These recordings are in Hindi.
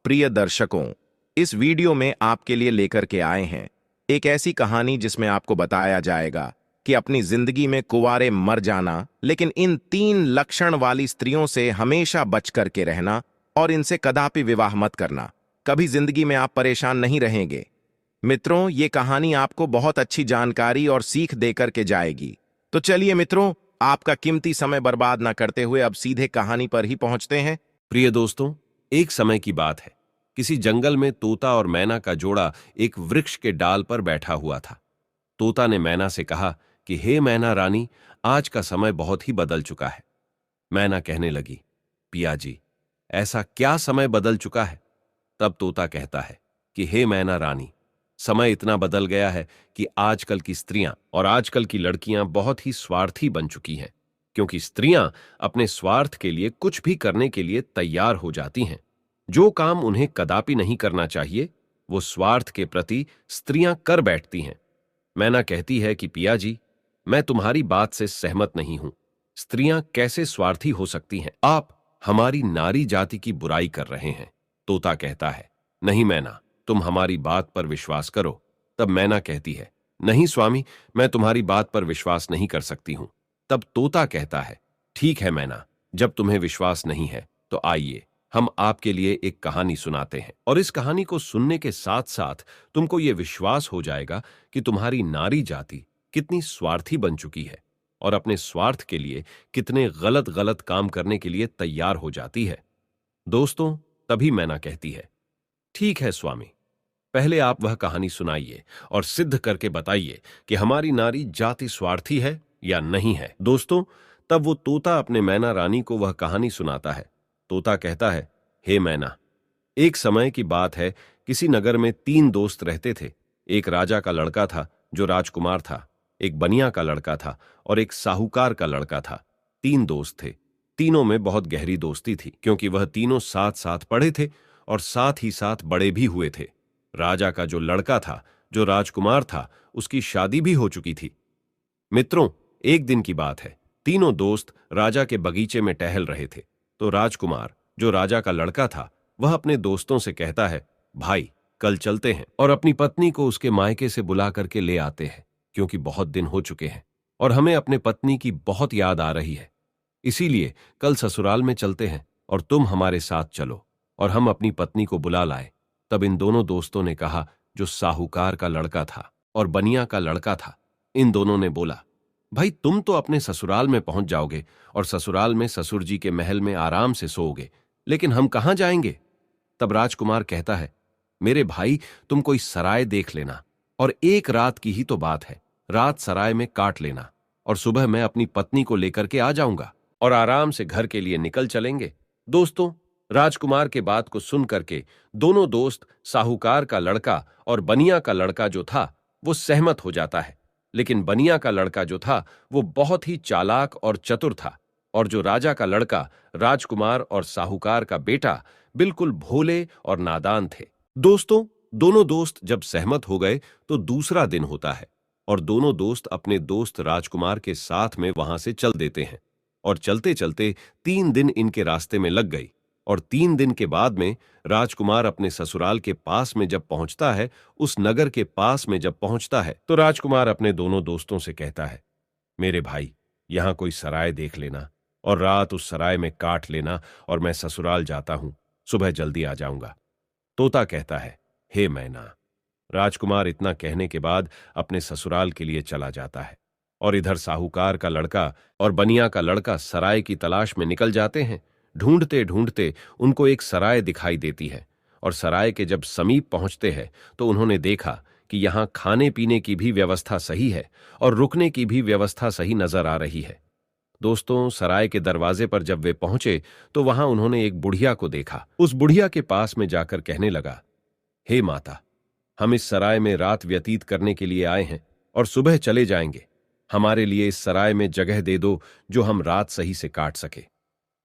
प्रिय दर्शकों, इस वीडियो में आपके लिए लेकर के आए हैं एक ऐसी कहानी जिसमें आपको बताया जाएगा कि अपनी जिंदगी में कुंवारे मर जाना, लेकिन इन 3 लक्षण वाली स्त्रियों से हमेशा बच करके रहना और इनसे कदापि विवाह मत करना। कभी जिंदगी में आप परेशान नहीं रहेंगे। मित्रों, ये कहानी आपको बहुत अच्छी जानकारी और सीख देकर के जाएगी। तो चलिए मित्रों, आपका कीमती समय बर्बाद ना करते हुए अब सीधे कहानी पर ही पहुंचते हैं। प्रिय दोस्तों, एक समय की बात है। किसी जंगल में तोता और मैना का जोड़ा एक वृक्ष के डाल पर बैठा हुआ था। तोता ने मैना से कहा कि हे मैना रानी, आज का समय बहुत ही बदल चुका है। मैना कहने लगी, पिया जी, ऐसा क्या समय बदल चुका है? तब तोता कहता है कि हे मैना रानी, समय इतना बदल गया है कि आजकल की स्त्रियां और आजकल की लड़कियां बहुत ही स्वार्थी बन चुकी हैं, क्योंकि स्त्रियां अपने स्वार्थ के लिए कुछ भी करने के लिए तैयार हो जाती हैं। जो काम उन्हें कदापि नहीं करना चाहिए, वो स्वार्थ के प्रति स्त्रियां कर बैठती हैं। मैना कहती है कि पिया जी, मैं तुम्हारी बात से सहमत नहीं हूं। स्त्रियां कैसे स्वार्थी हो सकती हैं? आप हमारी नारी जाति की बुराई कर रहे हैं। तोता कहता है, नहीं मैना, तुम हमारी बात पर विश्वास करो। तब मैना कहती है, नहीं स्वामी, मैं तुम्हारी बात पर विश्वास नहीं कर सकती हूं। तब तोता कहता है, ठीक है मैना, जब तुम्हें विश्वास नहीं है तो आइए हम आपके लिए एक कहानी सुनाते हैं, और इस कहानी को सुनने के साथ साथ तुमको यह विश्वास हो जाएगा कि तुम्हारी नारी जाति कितनी स्वार्थी बन चुकी है और अपने स्वार्थ के लिए कितने गलत गलत काम करने के लिए तैयार हो जाती है। दोस्तों, तभी मैना कहती है, ठीक है स्वामी, पहले आप वह कहानी सुनाइए और सिद्ध करके बताइए कि हमारी नारी जाति स्वार्थी है या नहीं है। दोस्तों, तब वो तोता अपने मैना रानी को वह कहानी सुनाता है। तोता कहता है, हे मैना, एक समय की बात है, किसी नगर में 3 दोस्त रहते थे। एक राजा का लड़का था जो राजकुमार था, एक बनिया का लड़का था और एक साहूकार का लड़का था। 3 दोस्त थे। तीनों में बहुत गहरी दोस्ती थी, क्योंकि वह तीनों साथ साथ पढ़े थे और साथ ही साथ बड़े भी हुए थे। राजा का जो लड़का था, जो राजकुमार था, उसकी शादी भी हो चुकी थी। मित्रों, एक दिन की बात है, तीनों दोस्त राजा के बगीचे में टहल रहे थे। तो राजकुमार, जो राजा का लड़का था, वह अपने दोस्तों से कहता है, भाई, कल चलते हैं और अपनी पत्नी को उसके मायके से बुला करके ले आते हैं, क्योंकि बहुत दिन हो चुके हैं और हमें अपने पत्नी की बहुत याद आ रही है। इसीलिए कल ससुराल में चलते हैं और तुम हमारे साथ चलो और हम अपनी पत्नी को बुला लाए। तब इन दोनों दोस्तों ने कहा, जो साहूकार का लड़का था और बनिया का लड़का था, इन दोनों ने बोला, भाई, तुम तो अपने ससुराल में पहुंच जाओगे और ससुराल में ससुर जी के महल में आराम से सोओगे, लेकिन हम कहां जाएंगे? तब राजकुमार कहता है, मेरे भाई, तुम कोई सराय देख लेना और एक रात की ही तो बात है, रात सराय में काट लेना और सुबह मैं अपनी पत्नी को लेकर के आ जाऊंगा और आराम से घर के लिए निकल चलेंगे। दोस्तों, राजकुमार के बात को सुन करके दोनों दोस्त, साहूकार का लड़का और बनिया का लड़का जो था, वो सहमत हो जाता है। लेकिन बनिया का लड़का जो था, वो बहुत ही चालाक और चतुर था, और जो राजा का लड़का, राजकुमार और साहूकार का बेटा, बिल्कुल भोले और नादान थे। दोस्तों, दोनों दोस्त जब सहमत हो गए तो दूसरा दिन होता है और दोनों दोस्त अपने दोस्त राजकुमार के साथ में वहां से चल देते हैं, और चलते चलते 3 दिन इनके रास्ते में लग गई। और 3 दिन के बाद में राजकुमार अपने ससुराल के पास में जब पहुंचता है, उस नगर के पास में जब पहुंचता है, तो राजकुमार अपने दोनों दोस्तों से कहता है, मेरे भाई, यहां कोई सराय देख लेना और रात उस सराय में काट लेना और मैं ससुराल जाता हूं, सुबह जल्दी आ जाऊंगा। तोता कहता है, हे मैना। राजकुमार इतना कहने के बाद अपने ससुराल के लिए चला जाता है, और इधर साहूकार का लड़का और बनिया का लड़का सराय की तलाश में निकल जाते हैं। ढूंढते ढूंढते उनको एक सराय दिखाई देती है, और सराय के जब समीप पहुंचते हैं तो उन्होंने देखा कि यहां खाने पीने की भी व्यवस्था सही है और रुकने की भी व्यवस्था सही नजर आ रही है। दोस्तों, सराय के दरवाजे पर जब वे पहुंचे तो वहां उन्होंने एक बुढ़िया को देखा। उस बुढ़िया के पास में जाकर कहने लगा, हे माता, हम इस सराय में रात व्यतीत करने के लिए आए हैं और सुबह चले जाएंगे। हमारे लिए इस सराय में जगह दे दो जो हम रात सही से काट सके।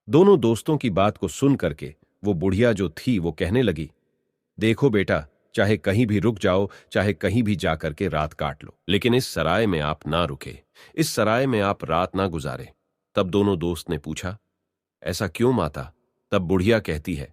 दोनों दोस्तों की बात को सुन करके वो बुढ़िया जो थी, वो कहने लगी, देखो बेटा, चाहे कहीं भी रुक जाओ, चाहे कहीं भी जाकर के रात काट लो, लेकिन इस सराय में आप ना रुके, इस सराय में आप रात ना गुजारे। तब दोनों दोस्त ने पूछा, ऐसा क्यों माता? तब बुढ़िया कहती है,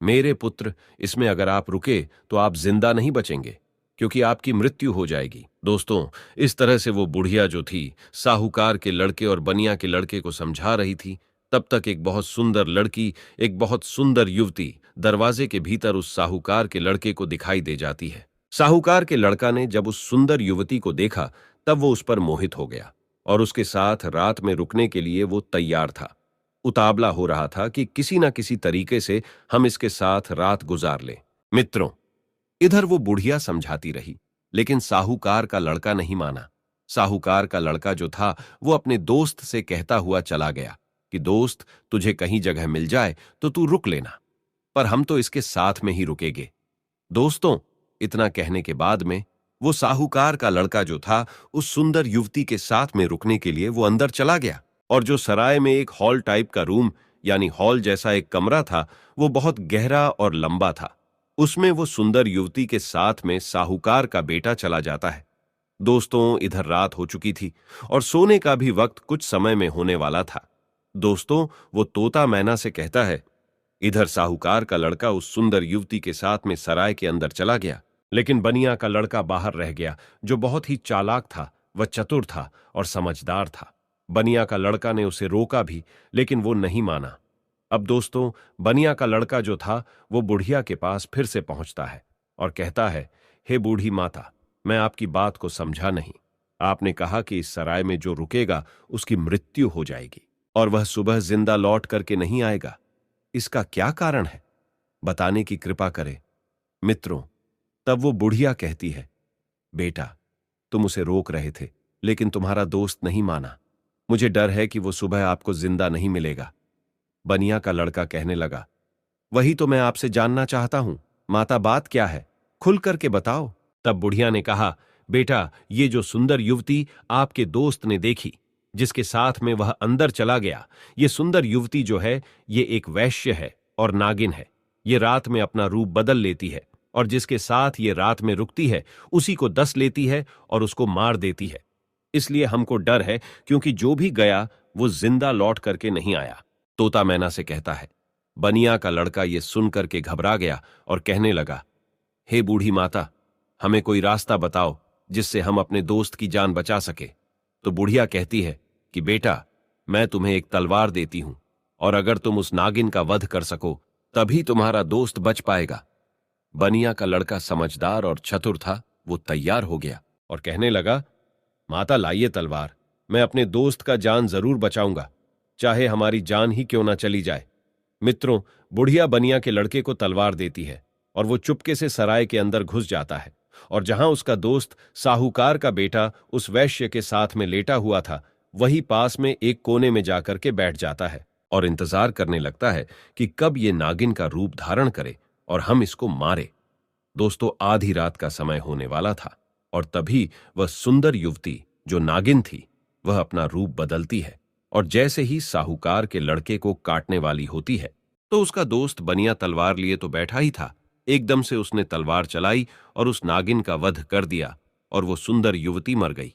मेरे पुत्र, इसमें अगर आप रुके तो आप जिंदा नहीं बचेंगे, क्योंकि आपकी मृत्यु हो जाएगी। दोस्तों, इस तरह से वो बुढ़िया जो थी साहूकार के लड़के और बनिया के लड़के को समझा रही थी। तब तक एक बहुत सुंदर लड़की, एक बहुत सुंदर युवती दरवाजे के भीतर उस साहूकार के लड़के को दिखाई दे जाती है। साहूकार के लड़का ने जब उस सुंदर युवती को देखा तब वो उस पर मोहित हो गया और उसके साथ रात में रुकने के लिए वो तैयार था। उतावला हो रहा था कि किसी ना किसी तरीके से हम इसके साथ रात गुजार लें। मित्रों, इधर वो बुढ़िया समझाती रही, लेकिन साहूकार का लड़का नहीं माना। साहूकार का लड़का जो था वो अपने दोस्त से कहता हुआ चला गया कि दोस्त, तुझे कहीं जगह मिल जाए तो तू रुक लेना, पर हम तो इसके साथ में ही रुकेंगे। दोस्तों, इतना कहने के बाद में वो साहूकार का लड़का जो था उस सुंदर युवती के साथ में रुकने के लिए वो अंदर चला गया। और जो सराय में एक हॉल टाइप का रूम यानी हॉल जैसा एक कमरा था, वो बहुत गहरा और लंबा था। उसमें वो सुंदर युवती के साथ में साहूकार का बेटा चला जाता है। दोस्तों, इधर रात हो चुकी थी और सोने का भी वक्त कुछ समय में होने वाला था। दोस्तों, वो तोता मैना से कहता है, इधर साहूकार का लड़का उस सुंदर युवती के साथ में सराय के अंदर चला गया, लेकिन बनिया का लड़का बाहर रह गया, जो बहुत ही चालाक था, वह चतुर था और समझदार था। बनिया का लड़का ने उसे रोका भी, लेकिन वो नहीं माना। अब दोस्तों, बनिया का लड़का जो था वो बुढ़िया के पास फिर से पहुंचता है और कहता है, हे बूढ़ी माता, मैं आपकी बात को समझा नहीं। आपने कहा कि इस सराय में जो रुकेगा उसकी मृत्यु हो जाएगी और वह सुबह जिंदा लौट करके नहीं आएगा। इसका क्या कारण है, बताने की कृपा करें। मित्रों, तब वो बुढ़िया कहती है, बेटा, तुम उसे रोक रहे थे, लेकिन तुम्हारा दोस्त नहीं माना। मुझे डर है कि वो सुबह आपको जिंदा नहीं मिलेगा। बनिया का लड़का कहने लगा, वही तो मैं आपसे जानना चाहता हूं, माता, बात क्या है, खुल करके बताओ। तब बुढ़िया ने कहा, बेटा, ये जो सुंदर युवती आपके दोस्त ने देखी, जिसके साथ में वह अंदर चला गया, ये सुंदर युवती जो है ये एक वैश्य है और नागिन है। ये रात में अपना रूप बदल लेती है और जिसके साथ ये रात में रुकती है उसी को डस लेती है और उसको मार देती है। इसलिए हमको डर है, क्योंकि जो भी गया वो जिंदा लौट करके नहीं आया। तोता मैना से कहता है। बनिया का लड़का ये सुन करके घबरा गया और कहने लगा, हे बूढ़ी माता, हमें कोई रास्ता बताओ जिससे हम अपने दोस्त की जान बचा सके। तो बुढ़िया कहती है कि बेटा, मैं तुम्हें एक तलवार देती हूं और अगर तुम उस नागिन का वध कर सको तभी तुम्हारा दोस्त बच पाएगा। बनिया का लड़का समझदार और चतुर था, वो तैयार हो गया और कहने लगा, माता, लाइए तलवार, मैं अपने दोस्त का जान जरूर बचाऊंगा, चाहे हमारी जान ही क्यों ना चली जाए। मित्रों, बुढ़िया बनिया के लड़के को तलवार देती है और वो चुपके से सराय के अंदर घुस जाता है और जहां उसका दोस्त साहूकार का बेटा उस वैश्य के साथ में लेटा हुआ था, वही पास में एक कोने में जाकर के बैठ जाता है और इंतजार करने लगता है कि कब ये नागिन का रूप धारण करे और हम इसको मारे। दोस्तों, आधी रात का समय होने वाला था और तभी वह सुंदर युवती जो नागिन थी वह अपना रूप बदलती है और जैसे ही साहूकार के लड़के को काटने वाली होती है तो उसका दोस्त बनिया तलवार लिए तो बैठा ही था, एकदम से उसने तलवार चलाई और उस नागिन का वध कर दिया और वो सुंदर युवती मर गई।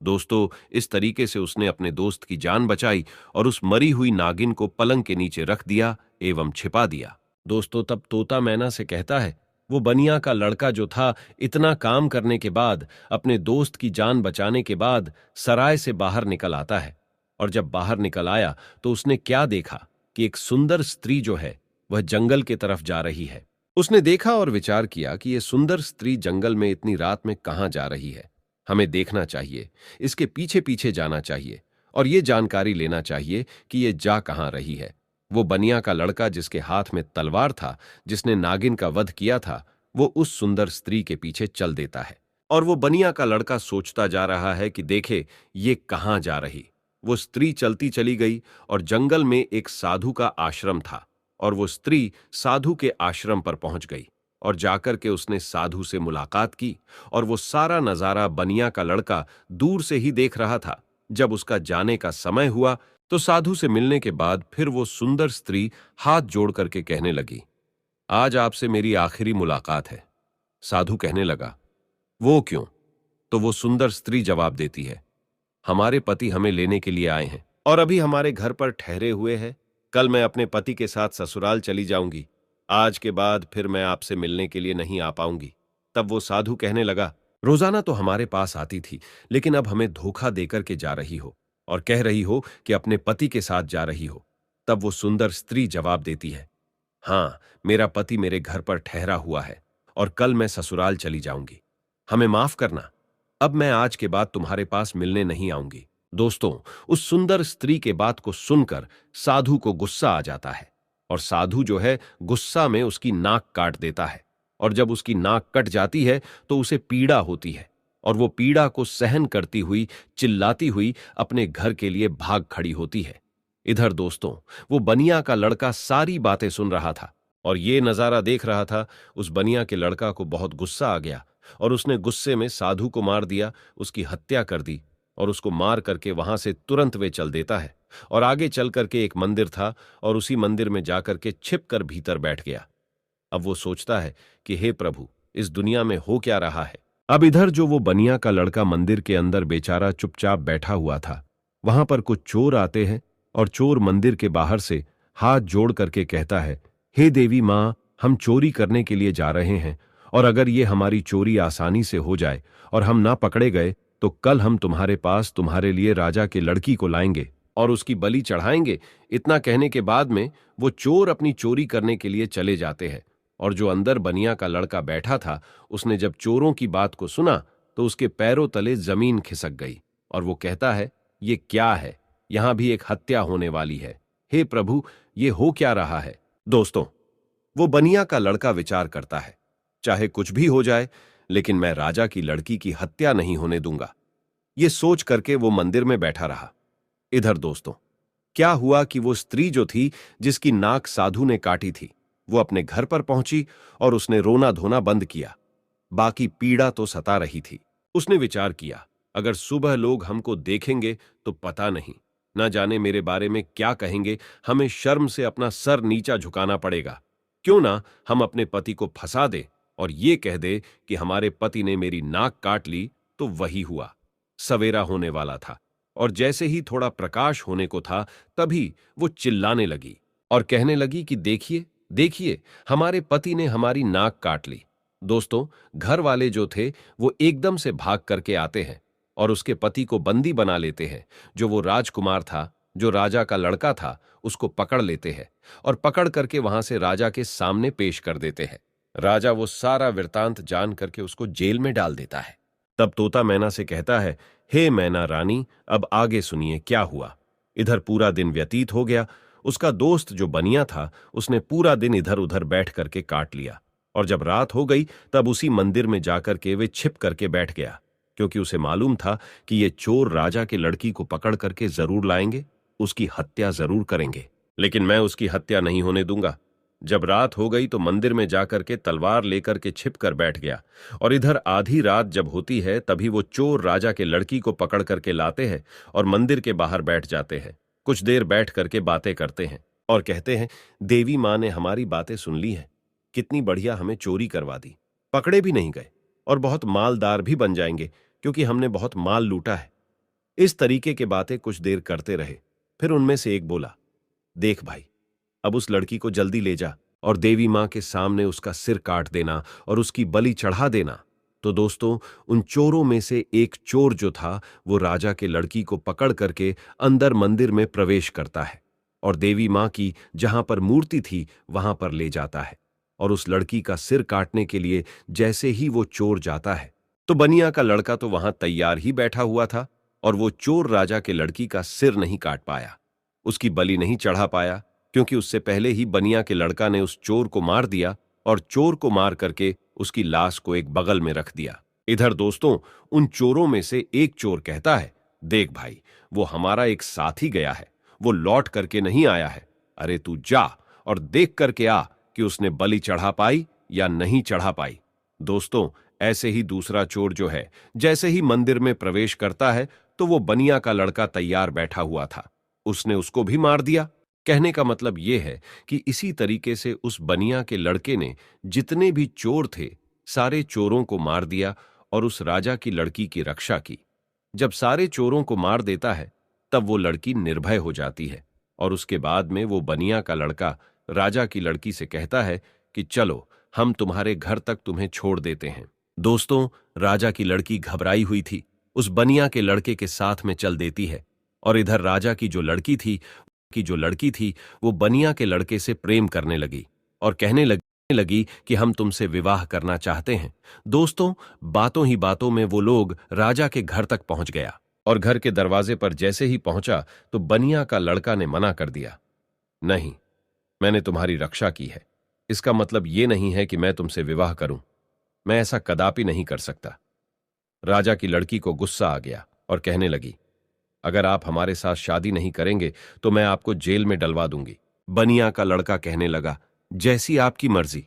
दोस्तों, इस तरीके से उसने अपने दोस्त की जान बचाई और उस मरी हुई नागिन को पलंग के नीचे रख दिया एवं छिपा दिया। दोस्तों, तब तोता मैना से कहता है, वो बनिया का लड़का जो था इतना काम करने के बाद, अपने दोस्त की जान बचाने के बाद सराय से बाहर निकल आता है और जब बाहर निकल आया तो उसने क्या देखा कि एक सुंदर स्त्री जो है वह जंगल की तरफ जा रही है। उसने देखा और विचार किया कि यह सुंदर स्त्री जंगल में इतनी रात में कहां जा रही है। हमें देखना चाहिए, इसके पीछे पीछे जाना चाहिए और ये जानकारी लेना चाहिए कि ये जा कहां रही है। वो बनिया का लड़का जिसके हाथ में तलवार था, जिसने नागिन का वध किया था, वो उस सुंदर स्त्री के पीछे चल देता है और वो बनिया का लड़का सोचता जा रहा है कि देखे ये कहां जा रही। वो स्त्री चलती चली गई और जंगल में एक साधु का आश्रम था और वो स्त्री साधु के आश्रम पर पहुंच गई और जाकर के उसने साधु से मुलाकात की और वो सारा नजारा बनिया का लड़का दूर से ही देख रहा था। जब उसका जाने का समय हुआ तो साधु से मिलने के बाद फिर वो सुंदर स्त्री हाथ जोड़ करके कहने लगी, आज आपसे मेरी आखिरी मुलाकात है। साधु कहने लगा, वो क्यों? तो वो सुंदर स्त्री जवाब देती है, हमारे पति हमें लेने के लिए आए हैं और अभी हमारे घर पर ठहरे हुए हैं। कल मैं अपने पति के साथ ससुराल चली जाऊंगी। आज के बाद फिर मैं आपसे मिलने के लिए नहीं आ पाऊंगी। तब वो साधु कहने लगा, रोजाना तो हमारे पास आती थी, लेकिन अब हमें धोखा देकर के जा रही हो और कह रही हो कि अपने पति के साथ जा रही हो। तब वो सुंदर स्त्री जवाब देती है, हाँ, मेरा पति मेरे घर पर ठहरा हुआ है और कल मैं ससुराल चली जाऊंगी। हमें माफ करना, अब मैं आज के बाद तुम्हारे पास मिलने नहीं आऊंगी। दोस्तों, उस सुंदर स्त्री के बात को सुनकर साधु को गुस्सा आ जाता है और साधु जो है गुस्सा में उसकी नाक काट देता है। और जब उसकी नाक कट जाती है तो उसे पीड़ा होती है और वो पीड़ा को सहन करती हुई चिल्लाती हुई अपने घर के लिए भाग खड़ी होती है। इधर दोस्तों, वो बनिया का लड़का सारी बातें सुन रहा था और ये नजारा देख रहा था। उस बनिया के लड़का को बहुत गुस्सा आ गया और उसने गुस्से में साधु को मार दिया, उसकी हत्या कर दी और उसको मार करके वहां से तुरंत वे चल देता है और आगे चल करके एक मंदिर था और उसी मंदिर में जाकर के छिप कर भीतर बैठ गया। अब वो सोचता है कि हे प्रभु, इस दुनिया में हो क्या रहा है। अब इधर जो वो बनिया का लड़का मंदिर के अंदर बेचारा चुपचाप बैठा हुआ था, वहां पर कुछ चोर आते हैं और चोर मंदिर के बाहर से हाथ जोड़ करके कहता है, हे देवी मां, हम चोरी करने के लिए जा रहे हैं और अगर ये हमारी चोरी आसानी से हो जाए और हम ना पकड़े गए तो कल हम तुम्हारे पास तुम्हारे लिए राजा के लड़की को लाएंगे और उसकी बलि चढ़ाएंगे। इतना कहने के बाद में वो चोर अपनी चोरी करने के लिए चले जाते हैं और जो अंदर बनिया का लड़का बैठा था, उसने जब चोरों की बात को सुना तो उसके पैरों तले जमीन खिसक गई और वो कहता है, ये क्या है, यहां भी एक हत्या होने वाली है। हे प्रभु, ये हो क्या रहा है। दोस्तों, वो बनिया का लड़का विचार करता है, चाहे कुछ भी हो जाए लेकिन मैं राजा की लड़की की हत्या नहीं होने दूंगा। ये सोच करके वो मंदिर में बैठा रहा। इधर दोस्तों, क्या हुआ कि वो स्त्री जो थी जिसकी नाक साधु ने काटी थी, वो अपने घर पर पहुंची और उसने रोना धोना बंद किया। बाकी पीड़ा तो सता रही थी। उसने विचार किया, अगर सुबह लोग हमको देखेंगे तो पता नहीं, ना जाने मेरे बारे में क्या कहेंगे। हमें शर्म से अपना सर नीचा झुकाना पड़ेगा। क्यों ना हम अपने पति को फंसा दे और ये कह दे कि हमारे पति ने मेरी नाक काट ली। तो वही हुआ। सवेरा होने वाला था और जैसे ही थोड़ा प्रकाश होने को था, तभी वो चिल्लाने लगी और कहने लगी कि देखिए देखिए, हमारे पति ने हमारी नाक काट ली। दोस्तों, घर वाले जो थे वो एकदम से भाग करके आते हैं और उसके पति को बंदी बना लेते हैं। जो वो राजकुमार था, जो राजा का लड़का था, उसको पकड़ लेते हैं और पकड़ करके वहां से राजा के सामने पेश कर देते हैं। राजा वो सारा वृतांत जान करके उसको जेल में डाल देता है। तब तोता मैना से कहता है, हे मैना रानी, अब आगे सुनिए क्या हुआ। इधर पूरा दिन व्यतीत हो गया। उसका दोस्त जो बनिया था, उसने पूरा दिन इधर उधर बैठ करके काट लिया और जब रात हो गई तब उसी मंदिर में जाकर के वे छिप करके बैठ गया, क्योंकि उसे मालूम था कि ये चोर राजा के लड़की को पकड़ करके जरूर लाएंगे, उसकी हत्या जरूर करेंगे, लेकिन मैं उसकी हत्या नहीं होने दूंगा। जब रात हो गई तो मंदिर में जाकर के तलवार लेकर के छिप कर बैठ गया और इधर आधी रात जब होती है तभी वो चोर राजा के लड़की को पकड़ करके लाते हैं और मंदिर के बाहर बैठ जाते हैं। कुछ देर बैठ करके बातें करते हैं और कहते हैं, देवी मां ने हमारी बातें सुन ली हैं, कितनी बढ़िया हमें चोरी करवा दी, पकड़े भी नहीं गए और बहुत मालदार भी बन जाएंगे क्योंकि हमने बहुत माल लूटा है। इस तरीके के बातें कुछ देर करते रहे। फिर उनमें से एक बोला, देख भाई, अब उस लड़की को जल्दी ले जा और देवी मां के सामने उसका सिर काट देना और उसकी बलि चढ़ा देना। तो दोस्तों, उन चोरों में से एक चोर जो था वो राजा के लड़की को पकड़ करके अंदर मंदिर में प्रवेश करता है और देवी मां की जहां पर मूर्ति थी वहां पर ले जाता है और उस लड़की का सिर काटने के लिए जैसे ही वो चोर जाता है तो बनिया का लड़का तो वहां तैयार ही बैठा हुआ था और वो चोर राजा के लड़की का सिर नहीं काट पाया, उसकी बलि नहीं चढ़ा पाया, क्योंकि उससे पहले ही बनिया के लड़का ने उस चोर को मार दिया और चोर को मार करके उसकी लाश को एक बगल में रख दिया। इधर दोस्तों, उन चोरों में से एक चोर कहता है, देख भाई, वो हमारा एक साथी गया है, वो लौट करके नहीं आया है। अरे तू जा और देख करके आ कि उसने बलि चढ़ा पाई या नहीं चढ़ा पाई। दोस्तों, ऐसे ही दूसरा चोर जो है जैसे ही मंदिर में प्रवेश करता है तो वो बनिया का लड़का तैयार बैठा हुआ था, उसने उसको भी मार दिया। कहने का मतलब यह है कि इसी तरीके से उस बनिया के लड़के ने जितने भी चोर थे सारे चोरों को मार दिया और उस राजा की लड़की की रक्षा की। जब सारे चोरों को मार देता है तब वो लड़की निर्भय हो जाती है और उसके बाद में वो बनिया का लड़का राजा की लड़की से कहता है कि चलो हम तुम्हारे घर तक तुम्हें छोड़ देते हैं। दोस्तों, राजा की लड़की घबराई हुई थी, उस बनिया के लड़के के साथ में चल देती है। और इधर राजा की जो लड़की थी वो बनिया के लड़के से प्रेम करने लगी और कहने लगी कि हम तुमसे विवाह करना चाहते हैं। दोस्तों, बातों ही बातों में वो लोग राजा के घर तक पहुंच गया और घर के दरवाजे पर जैसे ही पहुंचा तो बनिया का लड़का ने मना कर दिया। नहीं, मैंने तुम्हारी रक्षा की है, इसका मतलब ये नहीं है कि मैं तुमसे विवाह करूं। मैं ऐसा कदापि नहीं कर सकता। राजा की लड़की को गुस्सा आ गया और कहने लगी, अगर आप हमारे साथ शादी नहीं करेंगे तो मैं आपको जेल में डलवा दूंगी। बनिया का लड़का कहने लगा, जैसी आपकी मर्जी,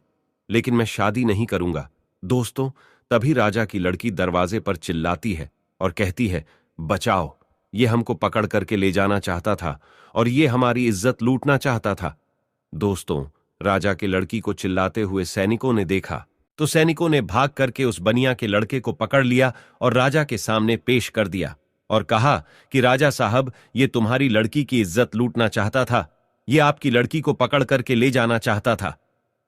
लेकिन मैं शादी नहीं करूंगा। दोस्तों, तभी राजा की लड़की दरवाजे पर चिल्लाती है और कहती है, बचाओ, ये हमको पकड़ करके ले जाना चाहता था और ये हमारी इज्जत लूटना चाहता था। दोस्तों, राजा की लड़की को चिल्लाते हुए सैनिकों ने देखा तो सैनिकों ने भाग करके उस बनिया के लड़के को पकड़ लिया और राजा के सामने पेश कर दिया और कहा कि राजा साहब, ये तुम्हारी लड़की की इज्जत लूटना चाहता था, ये आपकी लड़की को पकड़ करके ले जाना चाहता था।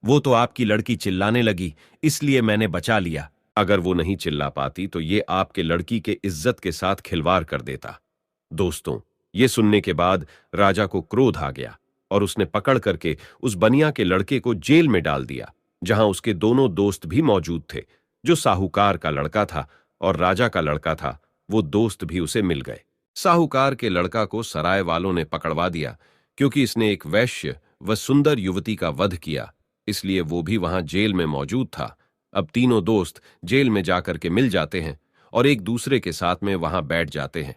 वो तो आपकी लड़की चिल्लाने लगी, इसलिए मैंने बचा लिया। अगर वो नहीं चिल्ला पाती तो ये आपके लड़की के इज्जत के साथ खिलवाड़ कर देता। दोस्तों, ये सुनने के बाद राजा को क्रोध आ गया और उसने पकड़ करके उस बनिया के लड़के को जेल में डाल दिया, जहां उसके दोनों दोस्त भी मौजूद थे। जो साहूकार का लड़का था और राजा का लड़का था, वो दोस्त भी उसे मिल गए। साहूकार के लड़का को सराय वालों ने पकड़वा दिया क्योंकि इसने एक वैश्य व सुंदर युवती का वध किया, इसलिए वो भी वहां जेल में मौजूद था। अब तीनों दोस्त जेल में जाकर के मिल जाते हैं और एक दूसरे के साथ में वहां बैठ जाते हैं।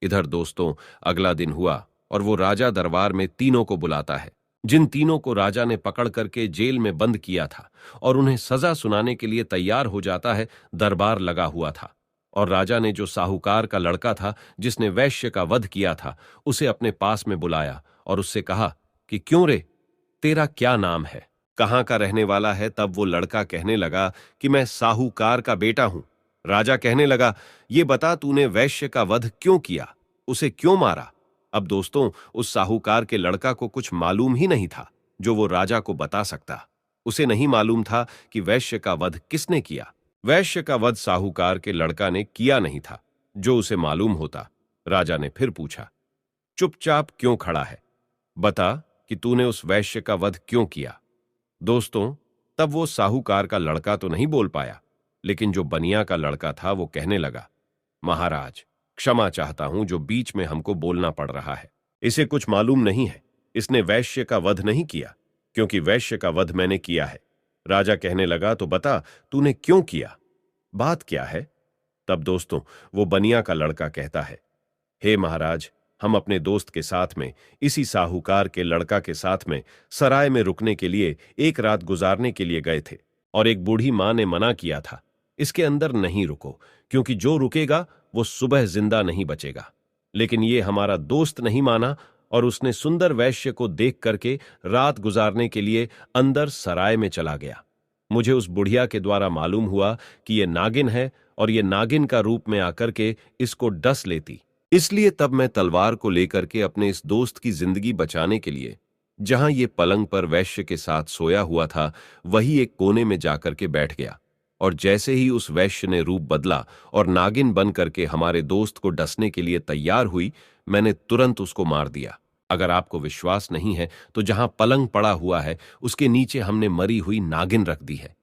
इधर दोस्तों, अगला दिन हुआ और वो राजा दरबार में तीनों को बुलाता है, जिन तीनों को राजा ने पकड़ करके जेल में बंद किया था, और उन्हें सजा सुनाने के लिए तैयार हो जाता है। दरबार लगा हुआ था और राजा ने जो साहूकार का लड़का था जिसने वैश्य का वध किया था, उसे अपने पास में बुलाया और उससे कहा कि क्यों रे, तेरा क्या नाम है, कहाँ का रहने वाला है। तब वो लड़का कहने लगा कि मैं साहूकार का बेटा हूं। राजा कहने लगा, ये बता, तूने वैश्य का वध क्यों किया, उसे क्यों मारा। अब दोस्तों, उस साहूकार के लड़का को कुछ मालूम ही नहीं था जो वो राजा को बता सकता। उसे नहीं मालूम था कि वैश्य का वध किसने किया। वैश्य का वध साहूकार के लड़का ने किया नहीं था, जो उसे मालूम होता। राजा ने फिर पूछा, चुपचाप क्यों खड़ा है, बता कि तूने उस वैश्य का वध क्यों किया। दोस्तों, तब वो साहूकार का लड़का तो नहीं बोल पाया, लेकिन जो बनिया का लड़का था वो कहने लगा, महाराज, क्षमा चाहता हूं जो बीच में हमको बोलना पड़ रहा है। इसे कुछ मालूम नहीं है, इसने वैश्य का वध नहीं किया, क्योंकि वैश्य का वध मैंने किया है। राजा कहने लगा, तो बता, तूने क्यों किया, बात क्या है। तब दोस्तों, वो बनिया का लड़का कहता है, हे महाराज, हम अपने दोस्त के साथ में, इसी साहूकार के लड़का के साथ में सराय में रुकने के लिए एक रात गुजारने के लिए गए थे और एक बूढ़ी मां ने मना किया था, इसके अंदर नहीं रुको, क्योंकि जो रुकेगा वो सुबह जिंदा नहीं बचेगा। लेकिन ये हमारा दोस्त नहीं माना और उसने सुंदर वैश्य को देख करके रात गुजारने के लिए अंदर सराय में चला गया। मुझे उस बुढ़िया के द्वारा मालूम हुआ कि ये नागिन है और ये नागिन का रूप में आकर के इसको डस लेती, इसलिए तब मैं तलवार को लेकर के अपने इस दोस्त की जिंदगी बचाने के लिए जहां ये पलंग पर वैश्य के साथ सोया हुआ था, वही एक कोने में जाकर के बैठ गया। और जैसे ही उस वैश्य ने रूप बदला और नागिन बन करके हमारे दोस्त को डसने के लिए तैयार हुई, मैंने तुरंत उसको मार दिया। अगर आपको विश्वास नहीं है तो जहां पलंग पड़ा हुआ है उसके नीचे हमने मरी हुई नागिन रख दी है,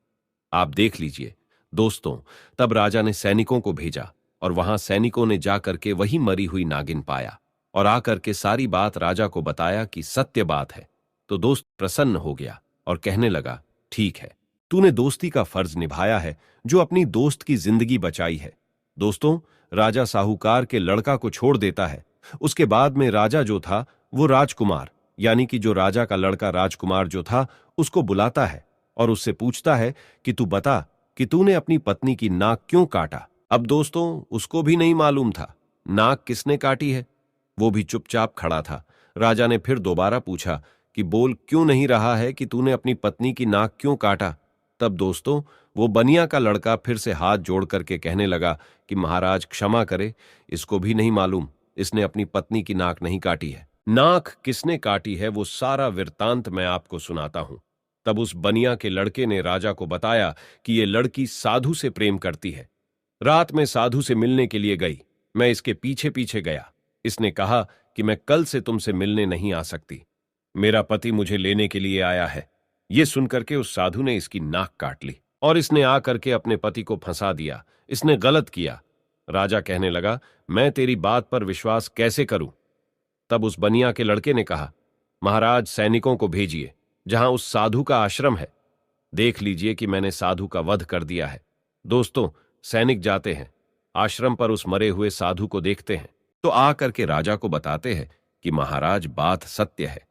आप देख लीजिए। दोस्तों, तब राजा ने सैनिकों को भेजा और वहां सैनिकों ने जाकर के वही मरी हुई नागिन पाया और आकर के सारी बात राजा को बताया कि सत्य बात है। तो दोस्त प्रसन्न हो गया और कहने लगा, ठीक है, तूने दोस्ती का फर्ज निभाया है, जो अपनी दोस्त की जिंदगी बचाई है। दोस्तों, राजा साहूकार के लड़का को छोड़ देता है। उसके बाद में राजा जो था वो राजकुमार, यानी कि जो राजा का लड़का राजकुमार जो था, उसको बुलाता है और उससे पूछता है कि तू बता कि तूने अपनी पत्नी की नाक क्यों काटा। अब दोस्तों, उसको भी नहीं मालूम था नाक किसने काटी है, वो भी चुपचाप खड़ा था। राजा ने फिर दोबारा पूछा कि बोल क्यों नहीं रहा है कि तूने अपनी पत्नी की नाक क्यों काटा। तब दोस्तों, वो बनिया का लड़का फिर से हाथ जोड़ करके कहने लगा कि महाराज क्षमा करे, इसको भी नहीं मालूम, इसने अपनी पत्नी की नाक नहीं काटी है। नाक किसने काटी है वो सारा वृत्तांत मैं आपको सुनाता हूं। तब उस बनिया के लड़के ने राजा को बताया कि ये लड़की साधु से प्रेम करती है। रात में साधु से मिलने के लिए गई। मैं इसके पीछे पीछे गया। इसने कहा कि मैं कल से तुमसे मिलने नहीं आ सकती, मेरा पति मुझे लेने के लिए आया है। ये सुनकर के उस साधु ने इसकी नाक काट ली और इसने आकर के अपने पति को फंसा दिया। इसने गलत किया। राजा कहने लगा, मैं तेरी बात पर विश्वास कैसे करूं? तब उस बनिया के लड़के ने कहा, महाराज सैनिकों को भेजिए जहां उस साधु का आश्रम है। देख लीजिए कि मैंने साधु का वध कर दिया है। दोस्तों, सैनिक जाते हैं, आश्रम पर उस मरे हुए साधु को देखते हैं, तो आकर के राजा को बताते हैं कि महाराज बात सत्य है।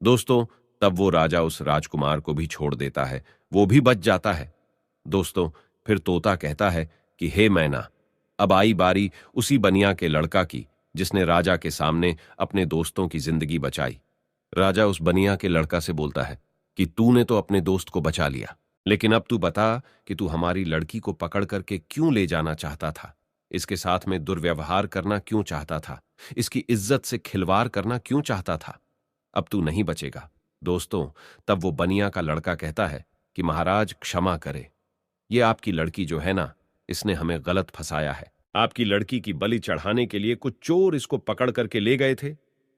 दोस्तों, तब वो राजा उस राजकुमार को भी छोड़ देता है, वो भी बच जाता है। दोस्तों, फिर तोता कहता है कि हे मैना, अब आई बारी उसी बनिया के लड़का की जिसने राजा के सामने अपने दोस्तों की जिंदगी बचाई। राजा उस बनिया के लड़का से बोलता है कि तूने तो अपने दोस्त को बचा लिया, लेकिन अब तू बता कि तू हमारी लड़की को पकड़ करके क्यों ले जाना चाहता था, इसके साथ में दुर्व्यवहार करना क्यों चाहता था, इसकी इज्जत से खिलवाड़ करना क्यों चाहता था। अब तू नहीं बचेगा। दोस्तों, तब वो बनिया का लड़का कहता है कि महाराज क्षमा करे, ये आपकी लड़की जो है ना, इसने हमें गलत फंसाया है। आपकी लड़की की बलि चढ़ाने के लिए कुछ चोर इसको पकड़ करके ले गए थे।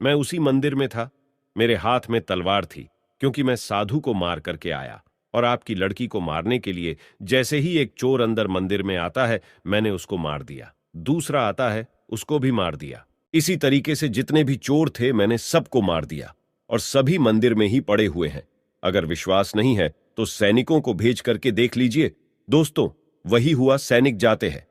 मैं उसी मंदिर में था, मेरे हाथ में तलवार थी, क्योंकि मैं साधु को मार करके आया, और आपकी लड़की को मारने के लिए जैसे ही एक चोर अंदर मंदिर में आता है, मैंने उसको मार दिया। दूसरा आता है, उसको भी मार दिया। इसी तरीके से जितने भी चोर थे मैंने सबको मार दिया, और सभी मंदिर में ही पड़े हुए हैं। अगर विश्वास नहीं है तो सैनिकों को भेज करके देख लीजिए। दोस्तों, वही हुआ। सैनिक जाते हैं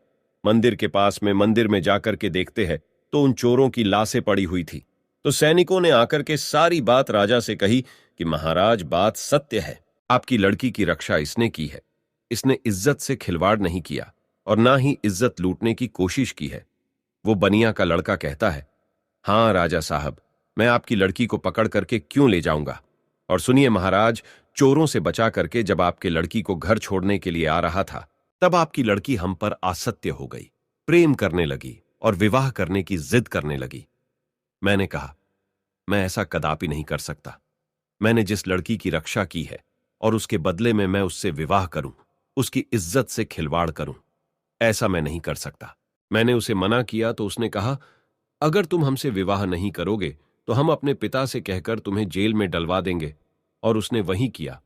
मंदिर के पास में, मंदिर में जाकर के देखते हैं तो उन चोरों की लाशें पड़ी हुई थी। तो सैनिकों ने आकर के सारी बात राजा से कही कि महाराज बात सत्य है, आपकी लड़की की रक्षा इसने की है। इसने इज्जत से खिलवाड़ नहीं किया और ना ही इज्जत लूटने की कोशिश की है। वो बनिया का लड़का कहता है, हाँ राजा साहब, मैं आपकी लड़की को पकड़ करके क्यों ले जाऊंगा। और सुनिए महाराज, चोरों से बचा करके जब आपके लड़की को घर छोड़ने के लिए आ रहा था, तब आपकी लड़की हम पर आसक्ति हो गई, प्रेम करने लगी और विवाह करने की जिद करने लगी। मैंने कहा, मैं ऐसा कदापि नहीं कर सकता। मैंने जिस लड़की की रक्षा की है और उसके बदले में मैं उससे विवाह करूं, उसकी इज्जत से खिलवाड़ करूं, ऐसा मैं नहीं कर सकता। मैंने उसे मना किया तो उसने कहा, अगर तुम हमसे विवाह नहीं करोगे तो हम अपने पिता से कहकर तुम्हें जेल में डलवा देंगे। और उसने वही किया।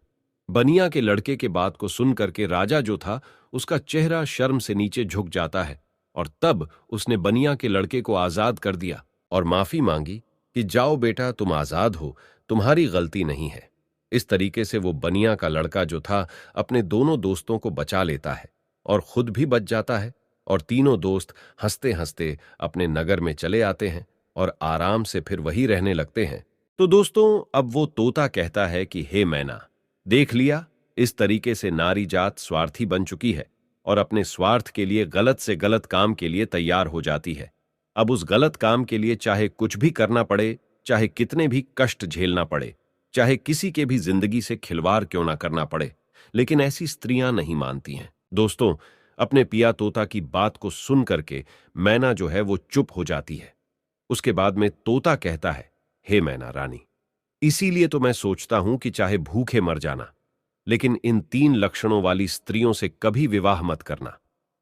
बनिया के लड़के के बात को सुन करके राजा जो था, उसका चेहरा शर्म से नीचे झुक जाता है, और तब उसने बनिया के लड़के को आजाद कर दिया और माफी मांगी कि जाओ बेटा, तुम आजाद हो, तुम्हारी गलती नहीं है। इस तरीके से वो बनिया का लड़का जो था अपने दोनों दोस्तों को बचा लेता है और खुद भी बच जाता है, और तीनों दोस्त हंसते हंसते अपने नगर में चले आते हैं और आराम से फिर वही रहने लगते हैं। तो दोस्तों, अब वो तोता कहता है कि हे मैना, देख लिया, इस तरीके से नारी जात स्वार्थी बन चुकी है और अपने स्वार्थ के लिए गलत से गलत काम के लिए तैयार हो जाती है। अब उस गलत काम के लिए चाहे कुछ भी करना पड़े, चाहे कितने भी कष्ट झेलना पड़े, चाहे किसी के भी जिंदगी से खिलवाड़ क्यों ना करना पड़े, लेकिन ऐसी स्त्रियां नहीं मानती हैं। दोस्तों, अपने पिया तोता की बात को सुन करके मैना जो है वो चुप हो जाती है। उसके बाद में तोता कहता है, हे मैना रानी, इसीलिए तो मैं सोचता हूं कि चाहे भूखे मर जाना, लेकिन इन 3 लक्षणों वाली स्त्रियों से कभी विवाह मत करना।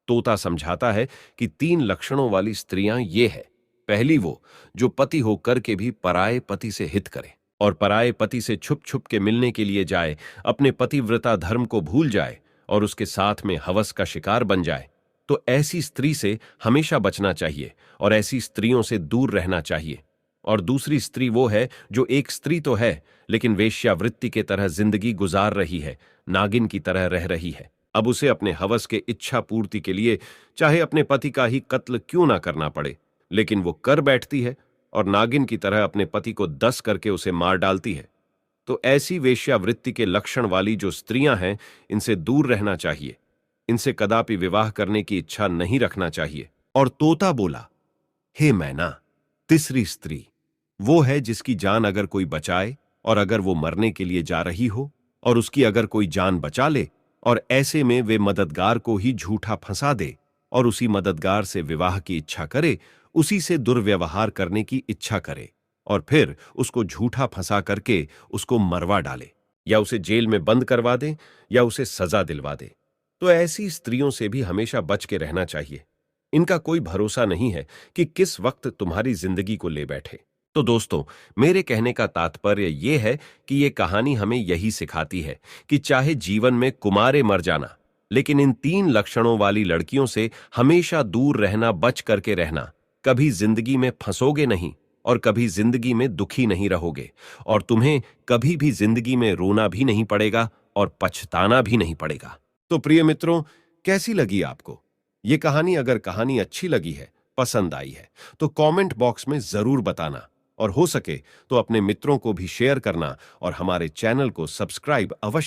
तोता समझाता है कि 3 लक्षणों वाली स्त्रियां ये है। पहली, वो जो पति होकर के भी पराये पति से हित करे और पराये पति से छुप छुप के मिलने के लिए जाए, अपने पतिव्रता धर्म को भूल जाए और उसके साथ में हवस का शिकार बन जाए। तो ऐसी स्त्री से हमेशा बचना चाहिए और ऐसी स्त्रियों से दूर रहना चाहिए। और दूसरी स्त्री वो है जो एक स्त्री तो है, लेकिन वेश्यावृत्ति के तरह जिंदगी गुजार रही है, नागिन की तरह रह रही है। अब उसे अपने हवस के इच्छा पूर्ति के लिए चाहे अपने पति का ही कत्ल क्यों ना करना पड़े, लेकिन वो कर बैठती है और नागिन की तरह अपने पति को दस करके उसे मार डालती है। तो ऐसी वेश्यावृत्ति के लक्षण वाली जो स्त्रियां हैं, इनसे दूर रहना चाहिए, इनसे कदापि विवाह करने की इच्छा नहीं रखना चाहिए। और तोता बोला, हे मैना, तीसरी स्त्री वो है जिसकी जान अगर कोई बचाए और अगर वो मरने के लिए जा रही हो और उसकी अगर कोई जान बचा ले, और ऐसे में वे मददगार को ही झूठा फंसा दे और उसी मददगार से विवाह की इच्छा करे, उसी से दुर्व्यवहार करने की इच्छा करे, और फिर उसको झूठा फंसा करके उसको मरवा डाले, या उसे जेल में बंद करवा दे, या उसे सजा दिलवा दे। तो ऐसी स्त्रियों से भी हमेशा बच के रहना चाहिए। इनका कोई भरोसा नहीं है कि किस वक्त तुम्हारी जिंदगी को ले बैठे। तो दोस्तों, मेरे कहने का तात्पर्य यह है कि यह कहानी हमें यही सिखाती है कि चाहे जीवन में कुमारे मर जाना, लेकिन इन 3 लक्षणों वाली लड़कियों से हमेशा दूर रहना, बच करके रहना। कभी जिंदगी में फंसोगे नहीं और कभी जिंदगी में दुखी नहीं रहोगे, और तुम्हें कभी भी जिंदगी में रोना भी नहीं पड़ेगा और पछताना भी नहीं पड़ेगा। तो प्रिय मित्रों, कैसी लगी आपको ये कहानी? अगर कहानी अच्छी लगी है, पसंद आई है, तो कमेंट बॉक्स में जरूर बताना, और हो सके तो अपने मित्रों को भी शेयर करना, और हमारे चैनल को सब्सक्राइब अवश्य